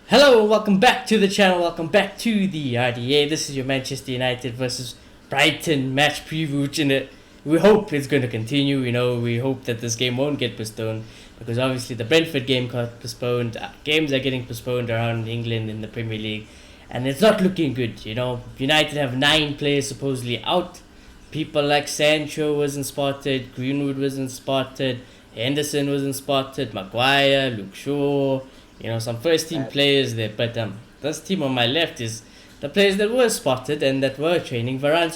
Hello, welcome back to the channel, welcome back to the RDA. This is your Manchester United versus Brighton match preview. We hope it's going to continue, we hope that this game won't get postponed because obviously the Brentford game got postponed. Games are getting postponed around England in the Premier League and it's not looking good, United have 9 players supposedly out. People like Sancho wasn't spotted, Greenwood wasn't spotted, Henderson wasn't spotted, Maguire, Luke Shaw, some first team players there. But this team on my left is the players that were spotted and that were training. Varane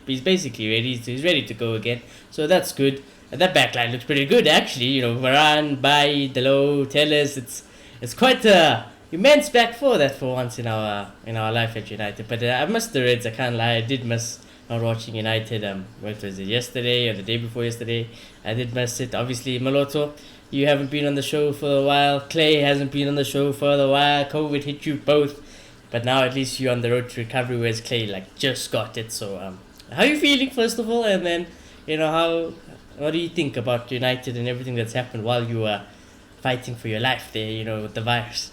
he's basically ready. He's ready to go again, so that's good. And that backline looks pretty good actually. Varane, Bailly, Delo, Tellers. It's quite a immense back four that for once in our life at United. But I missed the Reds. I can't lie. I did miss not watching United. What was it, yesterday or the day before yesterday? I did miss it. Obviously, Maloto, you haven't been on the show for a while. Clay hasn't been on the show for a while. COVID hit you both, but now at least you're on the road to recovery. Whereas Clay just got it. So how are you feeling first of all, and then what do you think about United and everything that's happened while you were fighting for your life there? With the virus.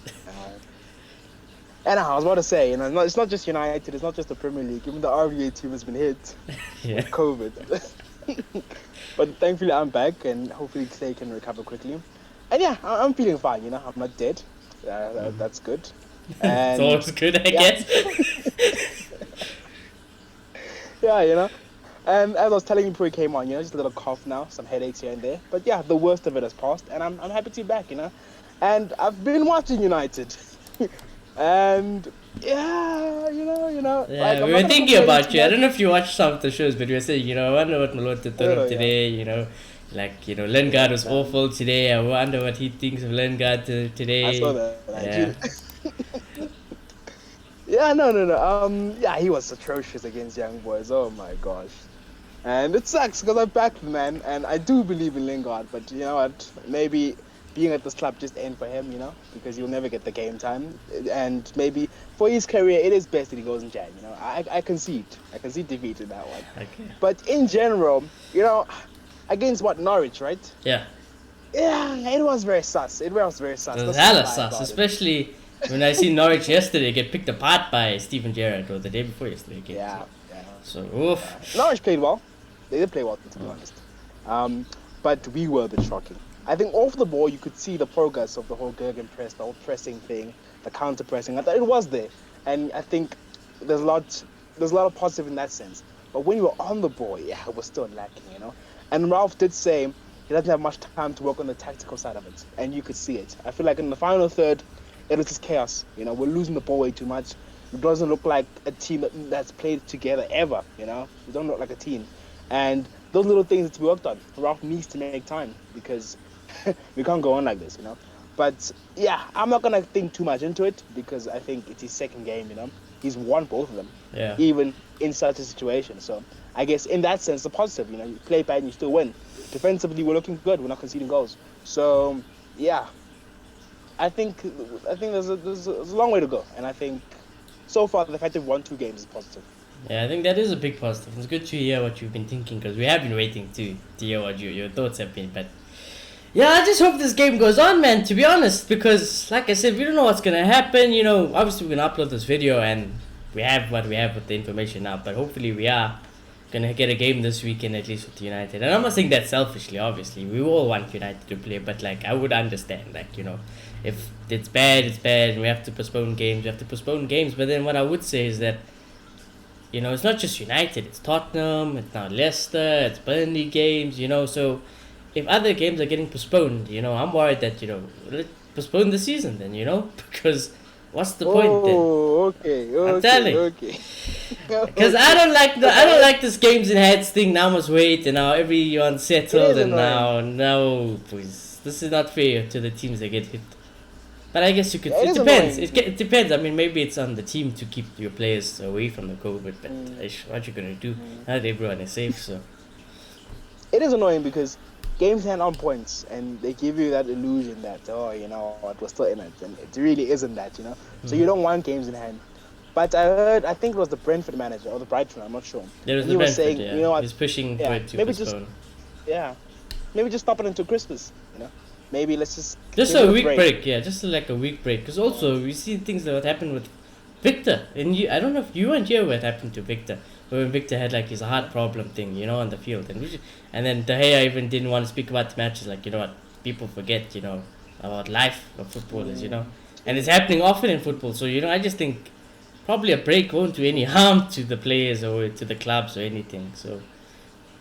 And I was about to say, it's not just United, it's not just the Premier League. Even the RVA team has been hit with COVID. But thankfully I'm back, and hopefully Clay can recover quickly. And yeah, I'm feeling fine. I'm not dead. That's good. And it's always good, I guess. Yeah, And as I was telling you before we came on, just a little cough now, some headaches here and there. But yeah, the worst of it has passed, and I'm happy to be back. And I've been watching United. And yeah, Yeah, we were thinking about you. I don't know if you watched some of the shows, but we were saying, I wonder what Malota thought of today. Lingard was awful today. I wonder what he thinks of Lingard today. I saw that. Yeah. No. Yeah, he was atrocious against young boys. Oh my gosh. And it sucks because I'm back, man, and I do believe in Lingard. But you know what? Maybe being at this club just ain't for him, because he'll never get the game time. And maybe for his career, it is best that he goes in Jan, I concede defeat in that one. Okay. But in general, against Norwich, right? Yeah. Yeah, it was very sus. It was hella sus, especially when I see Norwich yesterday get picked apart by Steven Gerrard, or the day before yesterday again. Yeah. So, oof. Norwich played well. They did play well, to be honest. But we were a bit shocking. I think off the ball, you could see the progress of the whole Gergen press, the whole pressing thing, the counter pressing. I thought it was there, and I think there's a lot of positive in that sense. But when you were on the ball, yeah, it was still lacking, And Ralph did say he doesn't have much time to work on the tactical side of it, and you could see it. I feel like in the final third, it was just chaos. We're losing the ball way too much. It doesn't look like a team that's played together ever. We don't look like a team, and those little things that we worked on. Ralph needs to make time because we can't go on like this, But yeah, I'm not gonna think too much into it because I think it's his second game, He's won both of them, even in such a situation. So I guess in that sense, the positive, you play bad and you still win. Defensively, we're looking good. We're not conceding goals. So yeah, I think there's a long way to go, and I think so far the fact that we've won 2 games is positive. Yeah, I think that is a big positive. It's good to hear what you've been thinking because we have been waiting to hear what your thoughts have been, but. Yeah, I just hope this game goes on, man, to be honest, because, like I said, we don't know what's going to happen, obviously we're going to upload this video, and we have what we have with the information now, but hopefully we are going to get a game this weekend, at least with United, and I'm not saying that selfishly, obviously, we all want United to play, but, I would understand, if it's bad, and we have to postpone games, but then what I would say is that, it's not just United, it's Tottenham, it's now Leicester, it's Burnley games, so if other games are getting postponed, I'm worried that, let's postpone the season then, because what's the point then? Okay. I'm telling. Okay. Because I don't like this games in heads thing. Now must wait, and now everyone's settled, and now, please, this is not fair to the teams that get hit. But I guess you could. It depends. It depends. I mean, maybe it's on the team to keep your players away from the COVID, but what you gonna do? Not everyone is safe, so. It is annoying because games hand on points, and they give you that illusion that it was still in it, and it really isn't that, So you don't want games in hand. But I think it was the Brentford manager or the Brighton, I'm not sure. There was the Brentford, saying, He's pushing for it to postpone. Maybe just stop it until Christmas, maybe let's just Just give it a week break. break, yeah, just like a week break. Because also we see things that happened with Victor, and I don't know if you weren't here what happened to Victor, when Victor had like his heart problem thing, on the field, and then De Gea even didn't want to speak about the matches, like what, people forget, about life of footballers, and it's happening often in football. So I just think probably a break won't do any harm to the players or to the clubs or anything. So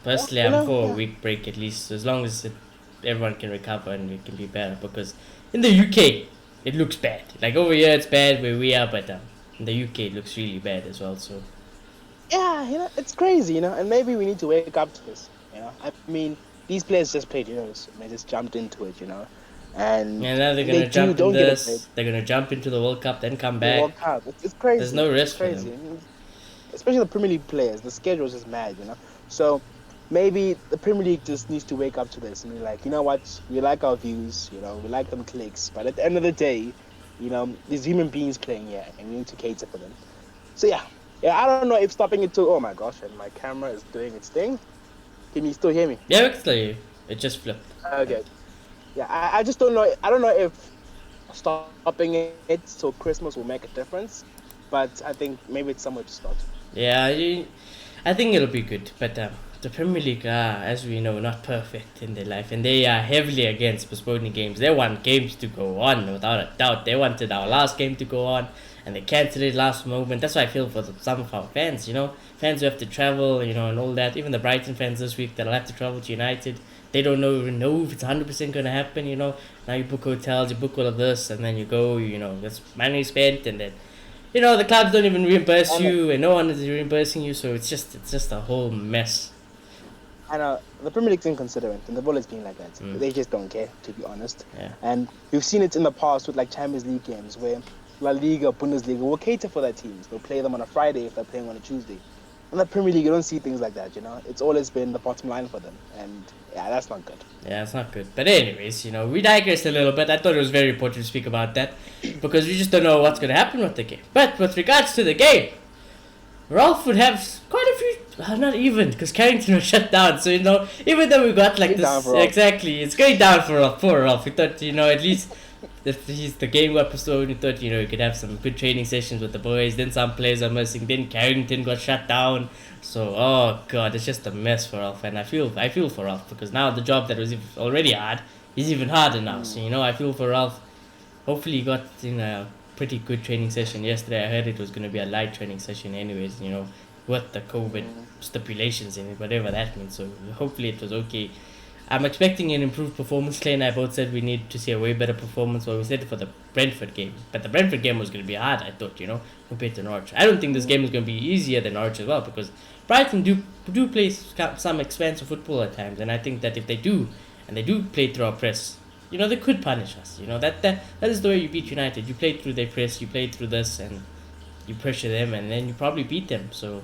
personally, Yeah, I'm for a yeah. week break at least, as long as everyone can recover and it can be better. Because in the UK, it looks bad. Like over here, it's bad where we are, but in the UK, it looks really bad as well. So Yeah, it's crazy, and maybe we need to wake up to this. I mean, these players just played Euros, and they just jumped into it. And yeah, now they're they gonna jump in don't get a break. this. They're gonna jump into the World Cup, then come The back. World Cup, it's There's crazy. no It's rest for crazy. them. I mean, especially the Premier League players. The schedule is just mad. So maybe the Premier League just needs to wake up to this and be like, you know what? We like our views. We like them clicks, but at the end of the day, there's human beings playing here, and we need to cater for them. So yeah. I don't know if stopping it too. Oh my gosh, and my camera is doing its thing. Can you still hear me? Yeah, actually, it just flipped. Okay. Yeah, I just don't know. I don't know if stopping it till Christmas will make a difference, but I think maybe it's somewhere to start. Yeah, I think it'll be good, but the Premier League are, as we know, not perfect in their life, and they are heavily against postponing games. They want games to go on without a doubt. They wanted our last game to go on, and they cancelled it last moment. That's why I feel for some of our fans. Fans who have to travel, and all that. Even the Brighton fans this week that'll have to travel to United. They don't even know if it's 100% gonna happen. Now you book hotels, you book all of this, and then you go. That's money spent, and then the clubs don't even reimburse you, and no one is reimbursing you. So it's just a whole mess. I know the Premier League's inconsiderate, and they've always been like that. They just don't care, to be honest. Yeah. And we've seen it in the past with like Champions League games where La Liga, Bundesliga will cater for their teams. They'll play them on a Friday if they're playing on a Tuesday. In the Premier League, you don't see things like that. It's always been the bottom line for them, and yeah, that's not good. Yeah, it's not good. But anyways, we digressed a little bit. I thought it was very important to speak about that because we just don't know what's going to happen with the game. But with regards to the game, Ralph would have quite a few, not even, because Carrington was shut down. So, even though we got like this, exactly, it's going down for Ralph, poor Ralph. We thought, at least if he's the game got postponed, we thought, you could have some good training sessions with the boys. Then some players are missing. Then Carrington got shut down. So, oh god, it's just a mess for Ralph. And I feel for Ralph because now the job that was already hard is even harder now. So, I feel for Ralph. Hopefully he got a pretty good training session yesterday. I heard it was going to be a light training session anyways, with the COVID stipulations in it, whatever that means. So hopefully it was okay. I'm expecting an improved performance. Clay and I both said we need to see a way better performance. Well, we said it for the Brentford game. But the Brentford game was going to be hard, I thought, compared to Norwich. I don't think this game is going to be easier than Norwich as well because Brighton do play some expansive football at times. And I think that if they do, and they do play through our press, they could punish us. That is the way you beat United. You play through their press, you play through this, and you pressure them, and then you probably beat them. So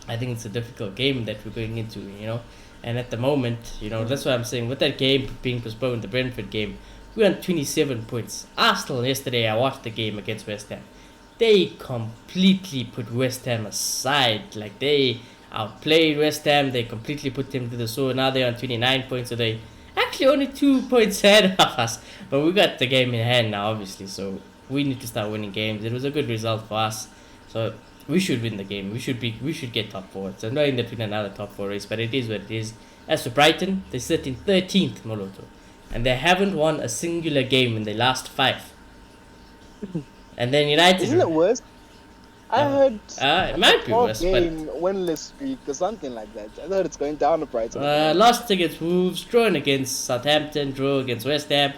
I think it's a difficult game that we're going into, And at the moment, that's what I'm saying. With that game being postponed, the Brentford game, we won 27 points. Arsenal yesterday, I watched the game against West Ham. They completely put West Ham aside. Like, they outplayed West Ham. They completely put them to the sword. Now they're on 29 points, so they actually only 2 points ahead of us. But we got the game in hand now, obviously, so we need to start winning games. It was a good result for us. So we should win the game. We should get top 4. So I'm not in between another top 4 race, but it is what it is. As for Brighton, they sit in 13th, Moloto, and they haven't won a singular game in the last 5. And then United. Isn't it worse? I heard it might be worse, game winless streak or something like that. I heard it's going down to Brighton. Lost against Wolves, drawn against Southampton, draw against West Ham,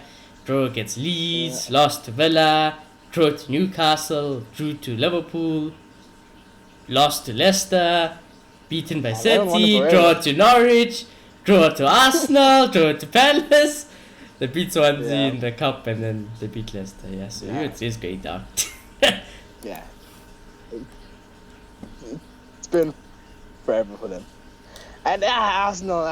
draw against Leeds, lost to Villa, draw to Newcastle, drew to Liverpool, lost to Leicester, beaten by City, draw to Norwich, draw to Arsenal, draw to Palace. They beat Swansea in the cup and then they beat Leicester. Yeah, so it is going down. Yeah. It's been forever for them. And Arsenal,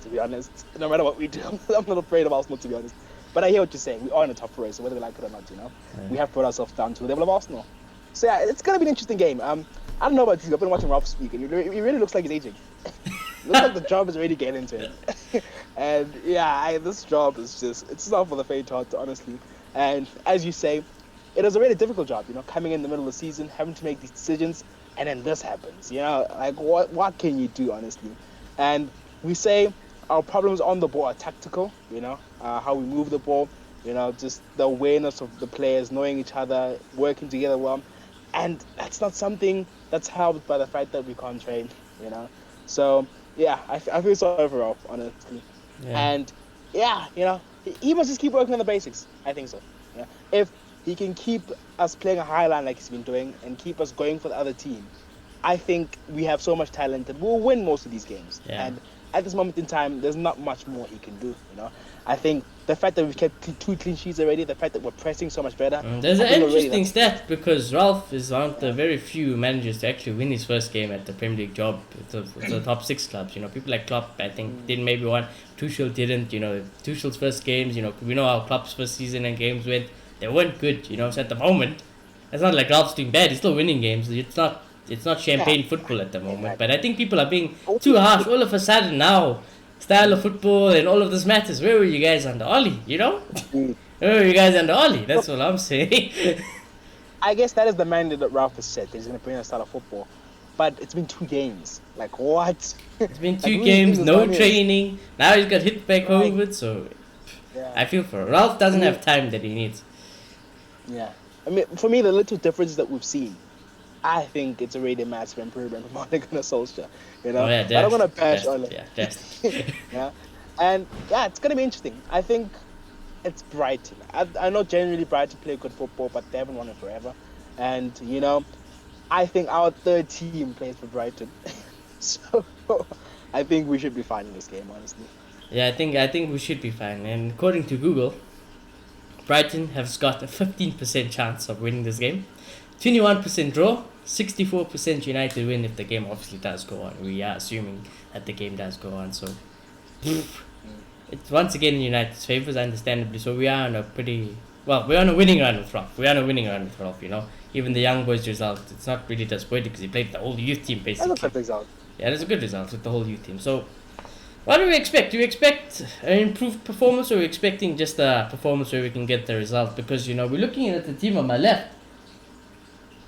to be honest, no matter what we do, I'm not afraid of Arsenal, to be honest. But I hear what you're saying. We are in a tough race, so whether we like it or not, we have brought ourselves down to the level of Arsenal. So yeah, it's going to be an interesting game. I don't know about you, I've been watching Ralph speak, and he really looks like he's aging. It looks like the job is really getting into him. And yeah, this job is it's not for the faint heart, honestly. And as you say, it is a really difficult job, coming in the middle of the season, having to make these decisions, and then this happens, like what can you do, honestly? And we say our problems on the ball are tactical, how we move the ball, just the awareness of the players, knowing each other, working together well. And that's not something that's helped by the fact that we can't train, So, yeah, I feel sorry for Ralph, honestly. Yeah. And, yeah, he must just keep working on the basics. I think so. If he can keep us playing a high line like he's been doing and keep us going for the other team, I think we have so much talent that we'll win most of these games. Yeah. And at this moment in time, there's not much more he can do, I think the fact that we've kept 2 clean sheets already, the fact that we're pressing so much better. There's an interesting stat because Ralph is one of the very few managers to actually win his first game at the Premier League job with the top 6 clubs. People like Klopp, I think, didn't maybe one. Tuchel didn't. Tuchel's first games, we know how Klopp's first season and games went. They weren't good, So at the moment, it's not like Ralph's doing bad. He's still winning games. It's not champagne football at the moment. But I think people are being too harsh all of a sudden now. Style of football and all of this matters. Where were you guys under Ollie, Where were you guys under Ollie? That's all I'm saying. I guess that is the mandate that Ralph has said. That he's going to bring a style of football. But it's been 2 games. Like, what? It's been 2 games, no training. Now he's got hit by COVID, so yeah. I feel for him. Ralph doesn't have time that he needs. Yeah. I mean, for me, the little differences that we've seen, I think it's already a massive improvement from Ole Gunnar Solskjaer. Oh, yeah, I don't want to bash Ole. Yeah, yeah. And yeah, it's going to be interesting. I think it's Brighton. I know generally Brighton play good football, but they haven't won it forever. And, I think our 3rd team plays for Brighton. So I think we should be fine in this game, honestly. Yeah, I think we should be fine. And according to Google, Brighton has got a 15% chance of winning this game. 21% draw, 64% United win if the game obviously does go on. We are assuming that the game does go on. So it's once again in United's favours, understandably. So we are on a we're on a winning run with Ralph. Even the young boys' result, it's not really disappointing because he played the whole youth team basically. That's a good result. Yeah, that's a good result with the whole youth team. So what do we expect? Do we expect an improved performance, or are we expecting just a performance where we can get the result? Because, we're looking at the team on my left.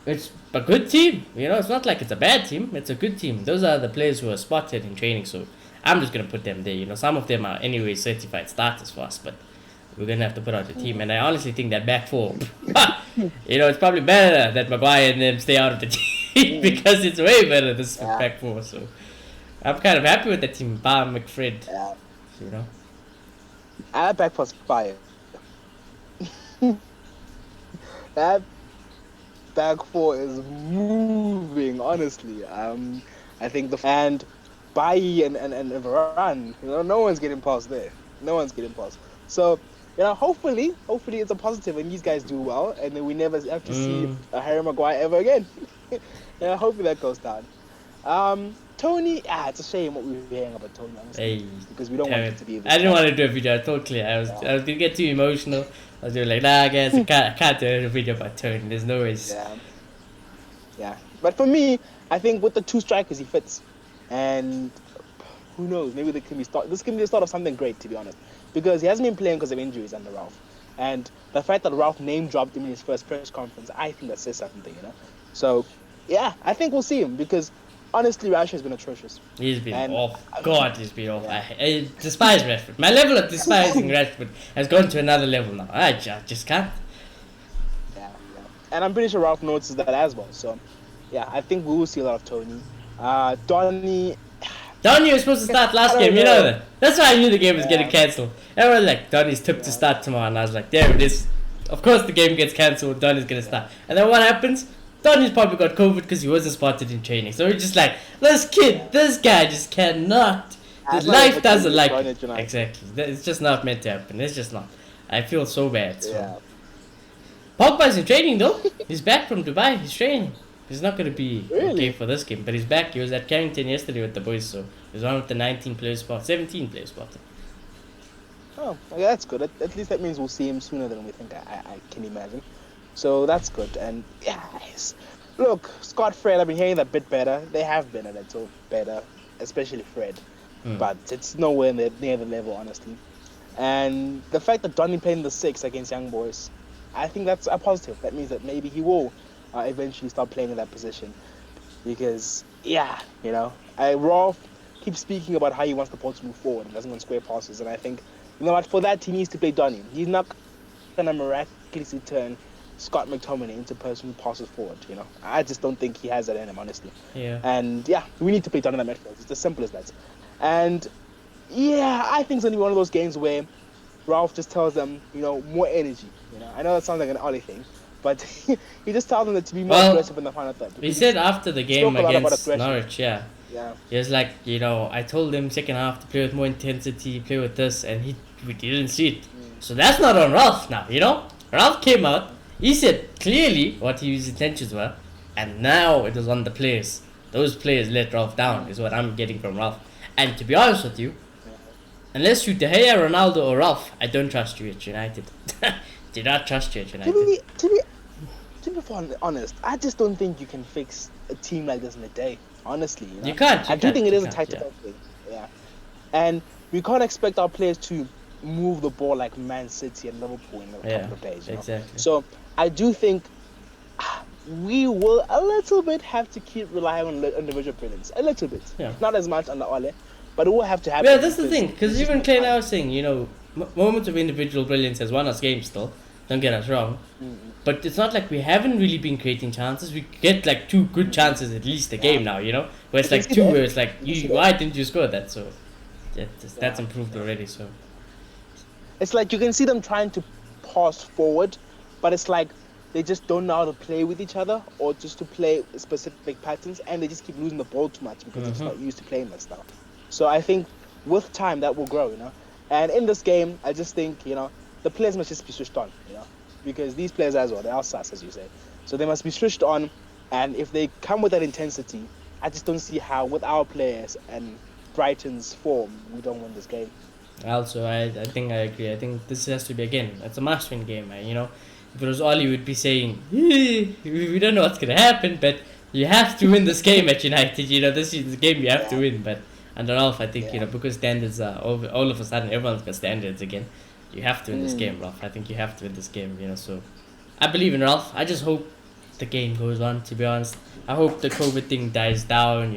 It's a good team. It's not like it's a bad team. It's a good team. Those are the players who are spotted in training, so I'm just going to put them there. Some of them are anyway certified starters for us, but we're going to have to put out a team. And I honestly think that back 4, it's probably better that Maguire and them stay out of the team because it's way better this back 4. So I'm kind of happy with the team, bar McFred. Yeah. Our back 4's fire. That back 4 is moving, honestly. I think and Bailly and Varane, no one's getting past there. No one's getting past. So, hopefully it's a positive and these guys do well, and then we never have to see a Harry Maguire ever again. Hopefully that goes down. Tony, it's a shame what we were hearing about Tony, honestly, because we don't want it to be this. I didn't want to do a video. I told Claire I was going to get too emotional. I was like, nah, guys, I can't do a video about Tony. There's no ways. Yeah. But for me, I think with the 2 strikers, he fits. And who knows? Maybe this can be the start of something great, to be honest. Because he hasn't been playing because of injuries under Ralph. And the fact that Ralph name-dropped him in his first press conference, I think that says something, So, yeah, I think we'll see him because, honestly, Rashford has been atrocious. He's been off. God, he's been off. I despise Rashford. My level of despising Rashford has gone to another level now. I just can't. Yeah. And I'm pretty sure Ralph notices that as well. So, yeah, I think we will see a lot of Tony. Donny was supposed to start last game, you know that. That's why I knew the game was getting cancelled. Everyone was like, Donny's tipped to start tomorrow, and I was like, there it is. Of course the game gets cancelled, Donny's gonna start. And then what happens? Donny's probably got COVID because he wasn't spotted in training. So we're just like, this guy just cannot. His life doesn't like it. Exactly. It's just not meant to happen. It's just not. I feel so bad. So. Pogba's in training though. He's back from Dubai. He's training. He's not going to be okay for this game, but he's back. He was at Carrington yesterday with the boys, so he's one of the 17 player spot. Oh, okay, that's good. At least that means we'll see him sooner than we think, I can imagine. So that's good. And yes, look, Scott, Fred, I've been hearing that bit better. They have been a little better, especially Fred. but it's nowhere near the level, honestly. And the fact that Donny played in the 6 against Young Boys, I think that's a positive. That means that maybe he will eventually start playing in that position. Because, Rolf keeps speaking about how he wants the ball to move forward and doesn't want square passes. And I think, you know what, for that, he needs to play Donny. He's not going to miraculously turn Scott McTominay into a person who passes forward, I just don't think he has that in him, honestly. Yeah. And, we need to play Donny in the midfield. It's as simple as that. And, I think it's going to be one of those games where Ralph just tells them, more energy. I know that sounds like an Ollie thing, but he just tells them to be more aggressive in the final third. He said after the game against Norwich, Yeah. He was like, I told him second half to play with more intensity, play with this, and we didn't see it. So that's not on Ralph now, Ralph came out, he said clearly what his intentions were, and now it was on the players. Those players let Ralph down, is what I'm getting from Ralph. And to be honest with you, unless you De Gea, Ronaldo, or Ralph, I don't trust you at United. Do not trust you at United. To be honest, I just don't think you can fix a team like this in a day. Honestly, you can't. I do think it is a tactical thing. Yeah, and we can't expect our players to move the ball like Man City and Liverpool in a couple of days. Exactly. So I do think we will a little bit have to keep relying on individual brilliance. A little bit. Yeah. Not as much under Ole, but it will have to happen. Yeah, that's the thing. Because even Clay now was saying, moments of individual brilliance has won us games still. Don't get us wrong. But it's not like we haven't really been creating chances. We get like 2 good chances at least a game now, where it's like 2 where it's like, why didn't you score that? So that's improved already. So it's like you can see them trying to pass forward, but it's like they just don't know how to play with each other or just to play specific patterns, and they just keep losing the ball too much because they're just not used to playing that stuff. So I think with time that will grow, And in this game, I just think, the players must just be switched on, because these players as well, they are sus, as you say. So they must be switched on, and if they come with that intensity, I just don't see how, with our players and Brighton's form, we don't win this game. Also, I think I agree. I think this has to be, again, it's a must-win game, man, If it was Ollie, would be saying, we don't know what's going to happen, but you have to win this game at United, this is the game you have to win. But under Ralph, I think, because standards are, all of a sudden, everyone's got standards again. You have to win this game, Ralph. I think you have to win this game, so I believe in Ralph. I just hope the game goes on, to be honest. I hope the COVID thing dies down,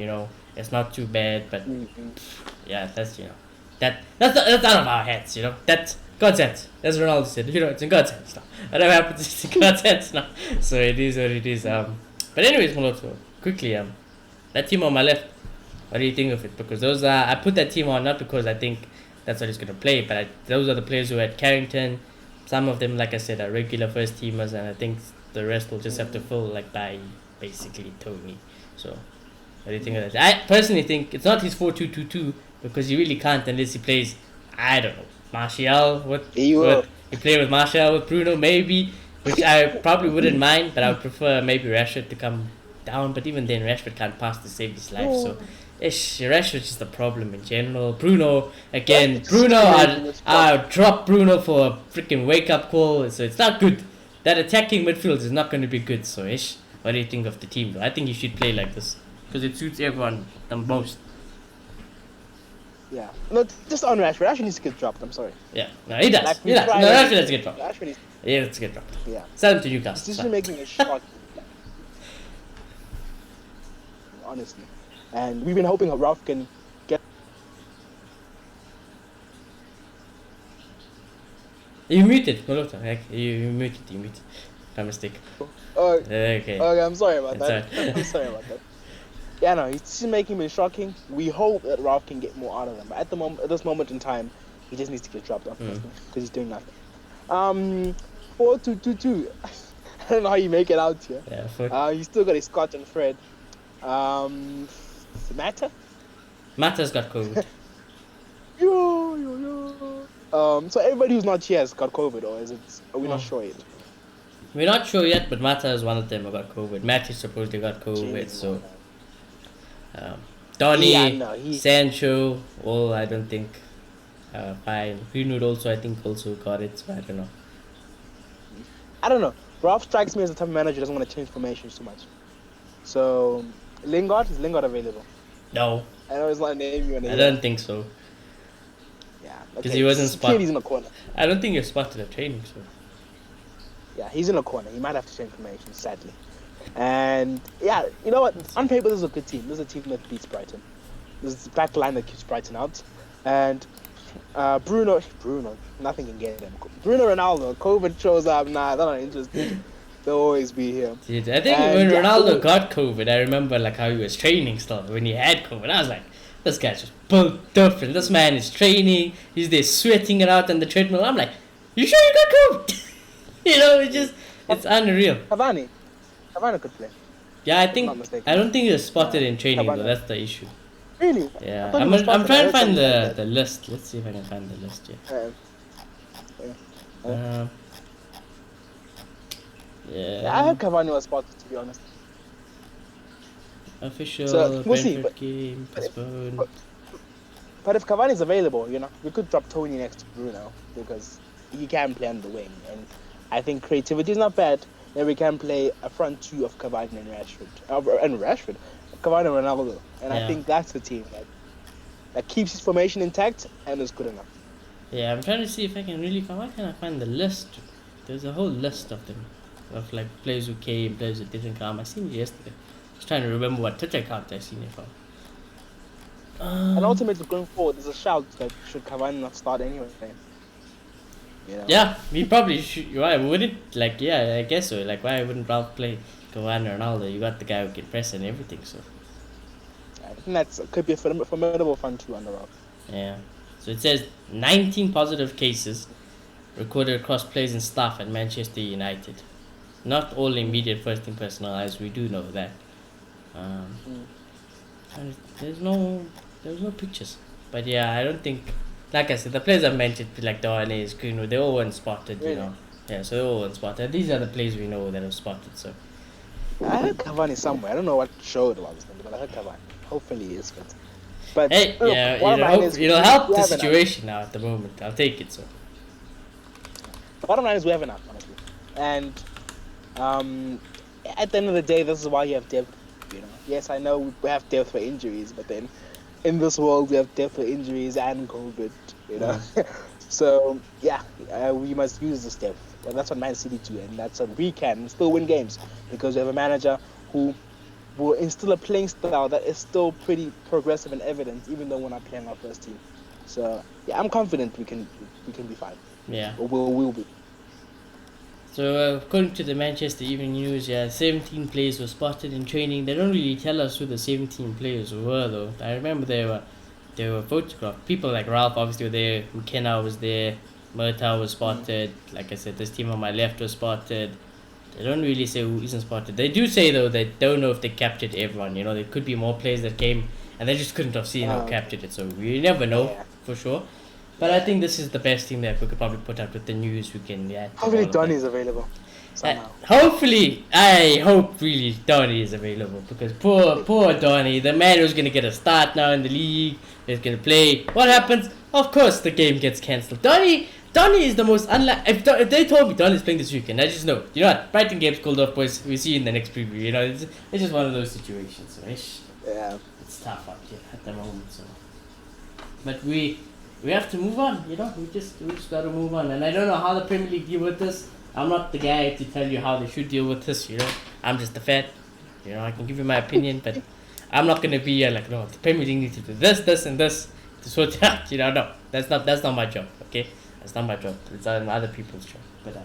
it's not too bad, but yeah, that's, that's out of our heads, that's God's hands. As Ronaldo said, it's in God's hands now. Whatever happens, it's in God's hands now. So it is what it is. But anyways, Moloto, quickly, that team on my left, what do you think of it? Because those are, I put that team on not because I think that's what he's going to play, but those are the players who had Carrington. Some of them, like I said, are regular first teamers, and I think the rest will just have to fill by basically Tony. So what do you think of that? I personally think it's not his 4-2-2-2 because he really can't unless he plays, I don't know, Martial. He play with Martial, with Bruno maybe, which I probably wouldn't mind, but I would prefer maybe Rashford to come down. But even then, Rashford can't pass to save his life. So Rashford's just the problem in general. Bruno, again, I'll drop Bruno for a freaking wake-up call, so it's not good. That attacking midfield is not going to be good, so what do you think of the team, though? I think you should play like this, because it suits everyone the most. Yeah. No, just on Rashford. Rashford needs to get dropped, I'm sorry. Yeah, no, he does. Rashford has to get dropped. He has to get dropped. Yeah. Sell him to Newcastle. Decision making is shocking. Honestly. And we've been hoping that Ralph can get... You muted, Molota. You muted. My mistake. Okay, I'm sorry about that. I'm sorry about that. Yeah, no, his decision making been shocking. We hope that Ralph can get more out of them. But at this moment in time, he just needs to get dropped off because he's doing nothing. 4-2-2-2. I don't know how you make it out here. Yeah, you still got his Scott and Fred. Matter? Matter's got COVID. So everybody who's not here has got COVID, or are we not sure yet? We're not sure yet, but Mata is one of them who got COVID. Matty supposedly got COVID, so Donny, Sancho, all I don't think fine. Greenwood also I think also got it, so I don't know. Ralph strikes me as the type of manager who doesn't want to change formations too much. So is Lingard available? No, I know it's not name you. I don't think so. Yeah, Because he wasn't Clearly spotted. he's in a corner. I don't think you're spotted at training, so. Yeah, he's in a corner. He might have to change formation, sadly. And yeah, you know what? On paper, this is a good team. This is a team that beats Brighton. This is the back line that keeps Brighton out. And Bruno, nothing can get him. Bruno Ronaldo, COVID shows up. Nah, they're not interested. They'll always be here. Dude, I think And when yeah, Ronaldo got COVID, I remember like how he was training still. When he had COVID, I was like, this guy's just built different. This man is training. He's there sweating it out on the treadmill. I'm like, you sure you got COVID? You know, it's unreal. Cavani could play. Yeah, I If I'm think not mistaken. I don't think he was spotted in training Cavani. though. That's the issue. Really? Yeah, I thought he I'm was trying spotted. to I heard find something like the list. Let's see if I can find the list. Yeah. that. Yeah. Yeah, I heard Cavani was spotted, to be honest. Official So, we'll see, Brentford but- game postponed. But if Cavani's available, you know, we could drop Tony next to Bruno because he can play on the wing, and I think creativity is not bad. Then we can play a front two of Cavani and Rashford, Cavani and Ronaldo, and Yeah. I think that's the team that keeps his formation intact and is good enough. Yeah, I'm trying to see if I can really find. Why can't I find the list? There's a whole list of them, of like players who came, players who didn't come. I seen it yesterday. Just trying to remember what Twitter account I seen it from. And ultimately, going forward, there's a shout that should Cavani not start anyway. You know? Yeah, we probably should. Why wouldn't like? Yeah, I guess so. Like, why wouldn't Ralph play Cavani or Ronaldo? You got the guy who can press and everything. So I think that could be a formidable front two on the road. yeah. So it says 19 positive cases recorded across players and staff at Manchester United. Not all immediate first team personnel, as we do know that. And there's no pictures. But yeah, I don't think. Like I said, the players I mentioned, like Darnay, Greenwood, they all weren't spotted. You Really? know. Yeah, so they all weren't spotted. These are the players we know that have spotted. So. I heard Cavani somewhere. I don't know what show it was, but I heard Cavani. Hopefully he is fit. But Hey, look, yeah, bottom line is it'll we help the have enough. situation now at the moment. I'll take it. So. Bottom line is we have enough, honestly. And at the end of the day, this is why you have depth. You know, yes, I know we have depth for injuries, but then in this world we have depth for injuries and COVID. You know, so yeah, we must use this depth. And that's what Man City do, and that's what we can still win games because we have a manager who will instill a playing style that is still pretty progressive and evident, even though we're not playing our first team. So yeah, I'm confident we can be fine. Yeah. Or we'll be. So according to the Manchester Evening News, yeah, 17 players were spotted in training. They don't really tell us who the 17 players were though. I remember they were photographed. People like Ralph obviously were there. McKenna was there. Murtaugh was spotted. Like I said, this team on my left was spotted. They don't really say who isn't spotted. They do say though they don't know if they captured everyone. You know, there could be more players that came and they just couldn't have seen who captured it. So we never know for sure. But I think this is the best team that we could probably put up with the news we can. Yeah. Hopefully Donny is available somehow. Hopefully, I hope really Donny is available because poor Donny, the man who's gonna get a start now in the league, is gonna play. What happens? Of course, the game gets cancelled. Donny is the most unlike. If they told me Donny's playing this weekend, I just know. You know what? Brighton game's called off, boys. We see you in the next preview. You know, it's just one of those situations. So Yeah. it's tough out here at the moment. So, but we have to move on. You know, we just gotta move on. And I don't know how the Premier League deal with this. I'm not the guy to tell you how they should deal with this. You know, I'm just a fan. You know, I can give you my opinion, but I'm not gonna be like, no, the Premier League needs to do this, and this to sort it out. You know, no, that's not my job. Okay, that's not my job. It's other people's job. But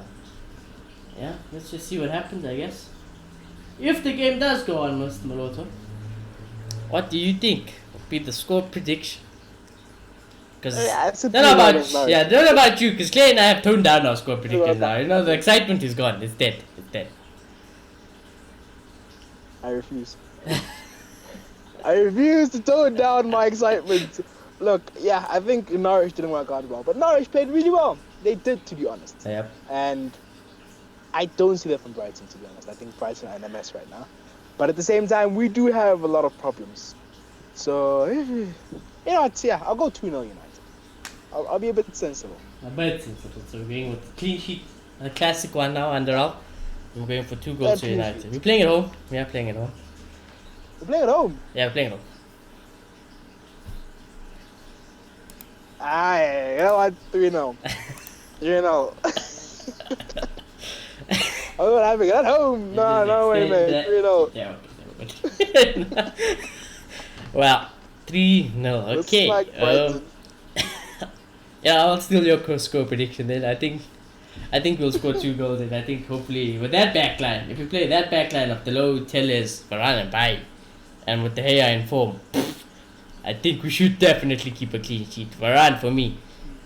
yeah, let's just see what happens. I guess if the game does go on, Mr. Maloto, what do you think will be the score prediction? Because don't know about you. Because Clay and I have toned down our score predictions now. You know, the excitement is gone. It's dead. I refuse. I refuse to tone down my excitement. Look, yeah, I think Norwich didn't work out well, but Norwich played really well. They did, to be honest. Yep. And I don't see that from Brighton, to be honest. I think Brighton are in a mess right now. But at the same time, we do have a lot of problems. So, you know what? Yeah, I'll go 2-0 United. I'll be a bit sensible. A bit sensible. So we're going with the clean sheet, a classic one now under Al. We're going for 2 goals to United. We're playing at home. We are playing at home. We're playing at home. Yeah, we're playing at home. You know what? 3-0. 3-0. Oh, what happened at home? No, wait a minute. 3-0. Yeah, okay. Well, 3-0. Okay. Like Brighton. Yeah, I'll steal your score prediction then. I think we'll score 2 goals, and I think hopefully with that backline, if we play that backline of the low Tellers, Varane and Bai, and with the Gea in form, I think we should definitely keep a clean sheet. Varane for me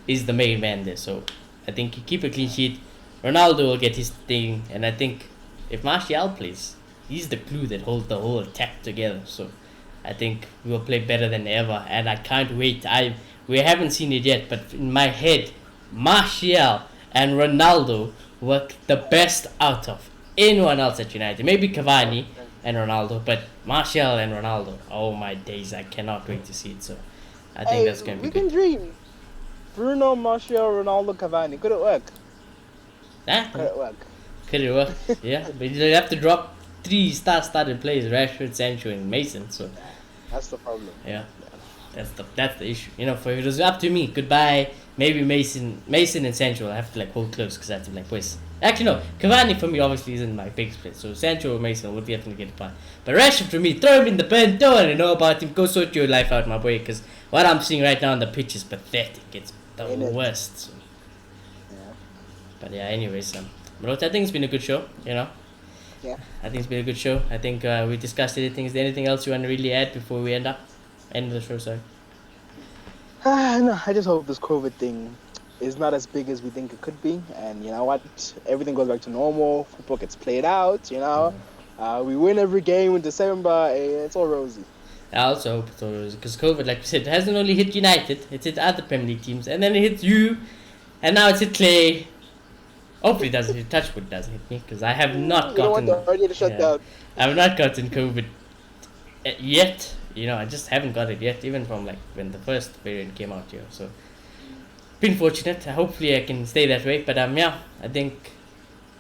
is the main man there, so I think you keep a clean sheet. Ronaldo will get his thing, and I think if Martial plays, he's the glue that holds the whole attack together. So I think we will play better than ever, and I can't wait. We haven't seen it yet, but in my head, Martial and Ronaldo work the best out of anyone else at United. Maybe Cavani and Ronaldo, but Martial and Ronaldo, oh my days, I cannot wait to see it. So I think that's going to be good. We can dream. Bruno, Martial, Ronaldo, Cavani. Could it work? Could it work? Could it work? Yeah, but you have to drop 3 started players: Rashford, Sancho, and Mason. So that's the problem. Yeah, that's the issue. You know, if it was up to me, goodbye. Maybe Mason and Sancho will have to like hold close because I have to like boys. Actually no, Cavani for me obviously isn't my big split. So Sancho or Mason would definitely get a point. But Rashford for me, throw him in the pen. Don't want to know about him. Go sort your life out, my boy. Because what I'm seeing right now on the pitch is pathetic. It's the worst. So. Yeah. But yeah, anyways, but I think it's been a good show. You know. Yeah. I think it's been a good show. I think we discussed anything. Is there anything else you want to really add before we end the show? Sorry. No, I just hope this COVID thing is not as big as we think it could be, and you know what? Everything goes back to normal. Football gets played out. You know, we win every game in December. It's all rosy. I also hope it's all rosy because COVID, like we said, hasn't only hit United. It's hit other Premier League teams, and then it hits you, and now it's hit Clay. Hopefully, it doesn't hit Touchwood. Doesn't hit me because I have not gotten. I have not gotten COVID yet. You know, I just haven't got it yet, even from like when the first variant came out here. So, been fortunate. Hopefully, I can stay that way. But yeah, I think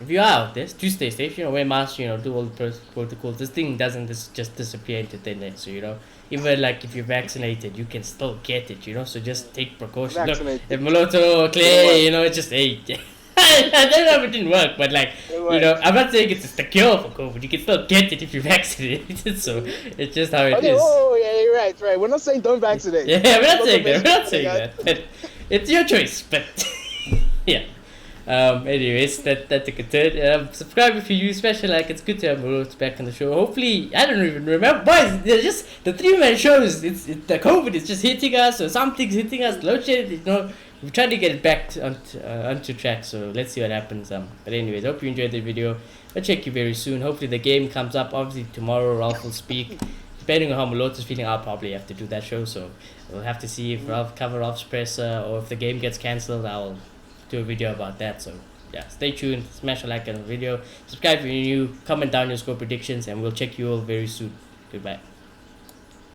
if you are out there, do stay safe. You know, wear masks. You know, do all the protocols. This thing doesn't just disappear into thin air. So you know, even like if you're vaccinated, you can still get it. You know, so just take precautions. Look, if Moloto or Clay, you know, it's just I don't know if it didn't work, but like, you know, I'm not saying it's the cure for COVID. You can still get it if you're vaccinated, so it's just how it is. Oh, yeah, you're right. We're not saying don't vaccinate. Yeah, we're not saying that. But it's your choice, but yeah. Anyways, that's a good turn. Subscribe if you use special like. It's good to have Murat back on the show. Hopefully, I don't even remember. Boys, they're just the 3-man shows. The COVID is just hitting us, or something's hitting us. Load shed, you know. We're trying to get it back onto track, so let's see what happens. But anyways, hope you enjoyed the video. I'll check you very soon. Hopefully the game comes up. Obviously tomorrow Ralph will speak. Depending on how Malot is feeling, I'll probably have to do that show. So we'll have to see if Ralph cover Ralph's presser or if the game gets cancelled. I'll do a video about that. So yeah, stay tuned. Smash a like on the video. Subscribe if you're new. Comment down your score predictions, and we'll check you all very soon. Goodbye.